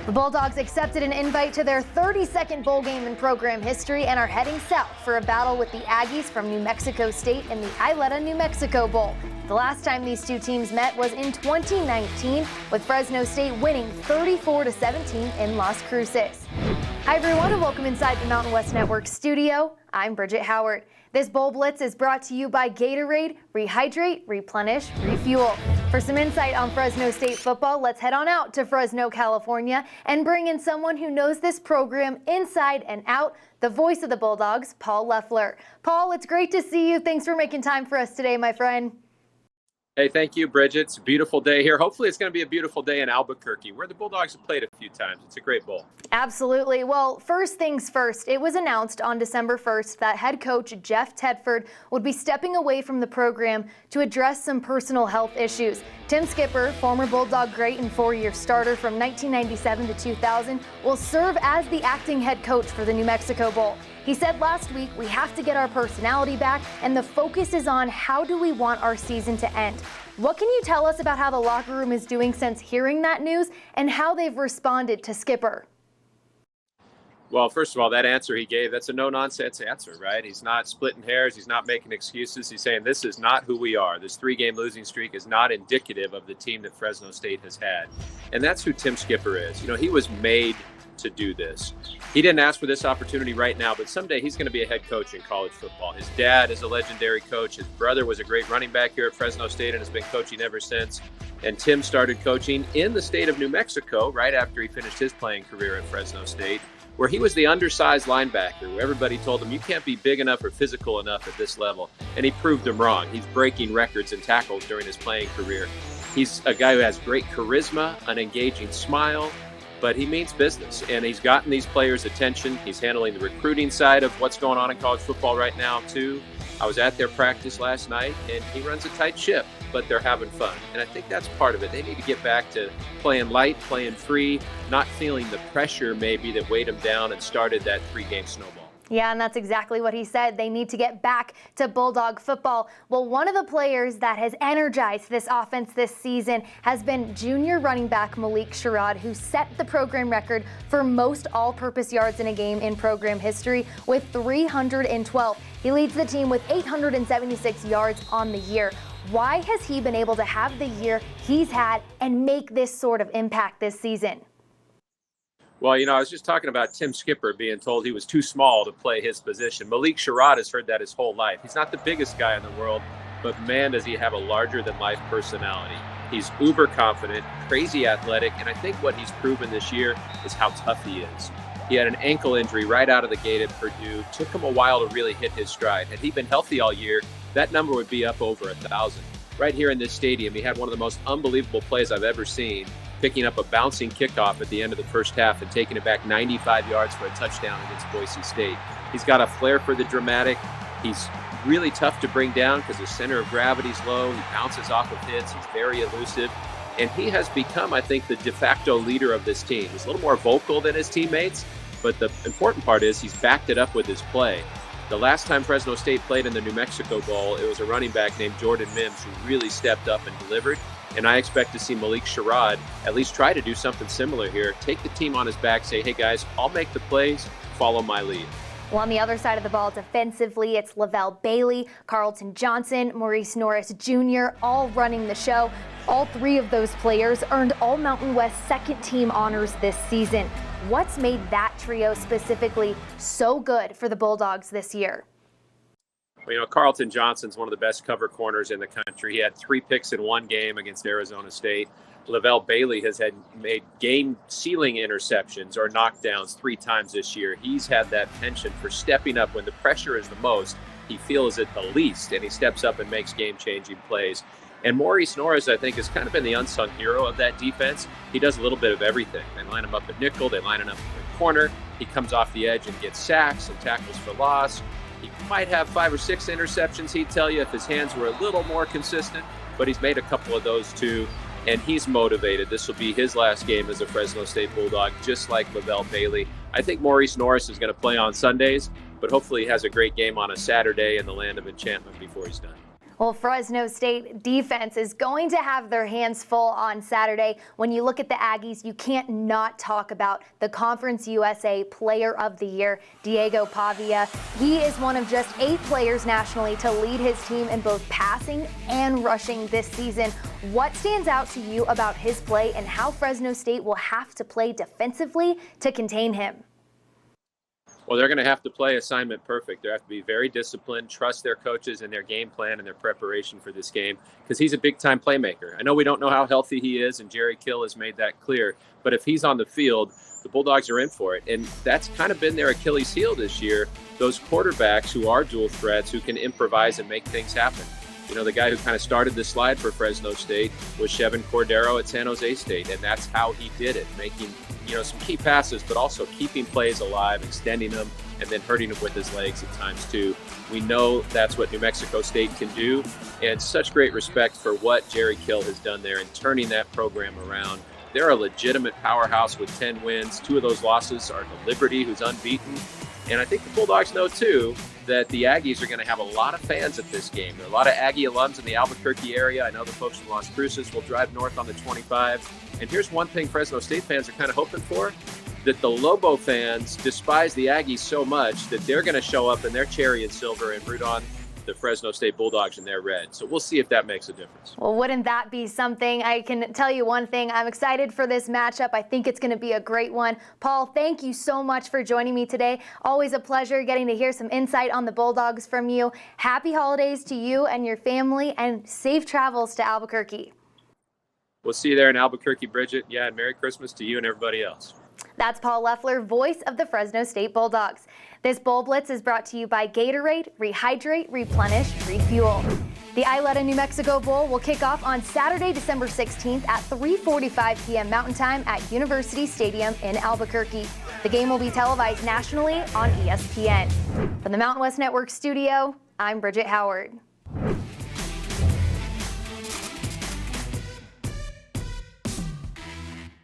The Bulldogs accepted an invite to their 32nd bowl game in program history and are heading south for a battle with the Aggies from New Mexico State in the Isleta New Mexico Bowl. The last time these two teams met was in 2019, with Fresno State winning 34-17 in Las Cruces. Hi everyone, and welcome inside the Mountain West Network studio. I'm Bridget Howard. This Bowl Blitz is brought to you by Gatorade. Rehydrate, replenish, refuel. For some insight on Fresno State football, let's head on out to Fresno, California, and bring in someone who knows this program inside and out, the voice of the Bulldogs, Paul Loeffler. Paul, it's great to see you. Thanks for making time for us today, my friend. Hey, thank you, Bridget. It's a beautiful day here. Hopefully it's going to be a beautiful day in Albuquerque, where the Bulldogs have played a few times. It's a great bowl. Absolutely. Well, first things first, it was announced on December 1st that head coach Jeff Tedford would be stepping away from the program to address some personal health issues. Tim Skipper, former Bulldog great and four-year starter from 1997 to 2000, will serve as the acting head coach for the New Mexico Bowl. He said last week, we have to get our personality back, and the focus is on how do we want our season to end. What can you tell us about how the locker room is doing since hearing that news and how they've responded to Skipper? Well, first of all, that answer he gave, that's a no-nonsense answer, right? He's not splitting hairs. He's not making excuses. He's saying this is not who we are. This three-game losing streak is not indicative of the team that Fresno State has had. And that's who Tim Skipper is. You know, he was made to do this. He didn't ask for this opportunity right now, but someday he's going to be a head coach in college football. His dad is a legendary coach. His brother was a great running back here at Fresno State and has been coaching ever since. And Tim started coaching in the state of New Mexico right after he finished his playing career at Fresno State, where he was the undersized linebacker, where everybody told him you can't be big enough or physical enough at this level. And he proved them wrong. He's breaking records in tackles during his playing career. He's a guy who has great charisma, an engaging smile, but he means business, and he's gotten these players' attention. He's handling the recruiting side of what's going on in college football right now, too. I was at their practice last night, and he runs a tight ship, but they're having fun. And I think that's part of it. They need to get back to playing light, playing free, not feeling the pressure maybe that weighed them down and started that three-game snowball. Yeah, and that's exactly what he said. They need to get back to Bulldog football. Well, one of the players that has energized this offense this season has been junior running back Malik Sherrod, who set the program record for most all-purpose yards in a game in program history with 312. He leads the team with 876 yards on the year. Why has he been able to have the year he's had and make this sort of impact this season? Well, you know, I was just talking about Tim Skipper being told he was too small to play his position. Malik Sherrod has heard that his whole life. He's not the biggest guy in the world, but man, does he have a larger-than-life personality. He's uber confident, crazy athletic, and I think what he's proven this year is how tough he is. He had an ankle injury right out of the gate at Purdue. Took him a while to really hit his stride. Had he been healthy all year, that number would be up over 1,000. Right here in this stadium, he had one of the most unbelievable plays I've ever seen, picking up a bouncing kickoff at the end of the first half and taking it back 95 yards for a touchdown against Boise State. He's got a flair for the dramatic. He's really tough to bring down because his center of gravity is low. He bounces off of hits. He's very elusive. And he has become, I think, the de facto leader of this team. He's a little more vocal than his teammates, but the important part is he's backed it up with his play. The last time Fresno State played in the New Mexico Bowl, it was a running back named Jordan Mims who really stepped up and delivered. And I expect to see Malik Sherrod at least try to do something similar here. Take the team on his back, say, hey guys, I'll make the plays, follow my lead. Well, on the other side of the ball, defensively, it's Lavelle Bailey, Carlton Johnson, Maurice Norris Jr., all running the show. All three of those players earned All Mountain West second team honors this season. What's made that trio specifically so good for the Bulldogs this year? Well, you know, Carlton Johnson's one of the best cover corners in the country. He had 3 picks in one game against Arizona State. Lavelle Bailey has made game-sealing interceptions or knockdowns 3 times this year. He's had that penchant for stepping up when the pressure is the most. He feels it the least, and he steps up and makes game-changing plays. And Maurice Norris, I think, has kind of been the unsung hero of that defense. He does a little bit of everything. They line him up at nickel. They line him up at corner. He comes off the edge and gets sacks and tackles for loss. He might have 5 or 6 interceptions, he'd tell you, if his hands were a little more consistent, but he's made a couple of those too, and he's motivated. This will be his last game as a Fresno State Bulldog, just like Lavelle Bailey. I think Maurice Norris is going to play on Sundays, but hopefully he has a great game on a Saturday in the land of enchantment before he's done. Well, Fresno State defense is going to have their hands full on Saturday. When you look at the Aggies, you can't not talk about the Conference USA Player of the Year, Diego Pavia. He is one of just 8 players nationally to lead his team in both passing and rushing this season. What stands out to you about his play and how Fresno State will have to play defensively to contain him? Well, they're going to have to play assignment perfect. They have to be very disciplined, trust their coaches and their game plan and their preparation for this game, because he's a big-time playmaker. I know we don't know how healthy he is, and Jerry Kill has made that clear, but if he's on the field, the Bulldogs are in for it. And that's kind of been their Achilles heel this year, those quarterbacks who are dual threats, who can improvise and make things happen. You know, the guy who kind of started the slide for Fresno State was Chevin Cordero at San Jose State, and that's how he did it, making, you know, some key passes, but also keeping plays alive, extending them, and then hurting them with his legs at times too. We know that's what New Mexico State can do, and such great respect for what Jerry Kill has done there in turning that program around. They're a legitimate powerhouse with 10 wins. 2 of those losses are to Liberty, who's unbeaten. And I think the Bulldogs know, too, that the Aggies are going to have a lot of fans at this game. There are a lot of Aggie alums in the Albuquerque area. I know the folks from Las Cruces will drive north on the 25. And here's one thing Fresno State fans are kind of hoping for, that the Lobo fans despise the Aggies so much that they're going to show up in their cherry and silver and root on the Fresno State Bulldogs in their red. So we'll see if that makes a difference. Well, wouldn't that be something? I can tell you one thing. I'm excited for this matchup. I think it's going to be a great one. Paul, thank you so much for joining me today. Always a pleasure getting to hear some insight on the Bulldogs from you. Happy holidays to you and your family, and safe travels to Albuquerque. We'll see you there in Albuquerque, Bridget. Yeah, and Merry Christmas to you and everybody else. That's Paul Loeffler, voice of the Fresno State Bulldogs. This Bowl Blitz is brought to you by Gatorade. Rehydrate, replenish, refuel. The Isleta New Mexico Bowl will kick off on Saturday, December 16th at 3:45 p.m. Mountain Time at University Stadium in Albuquerque. The game will be televised nationally on ESPN. From the Mountain West Network studio, I'm Bridget Howard.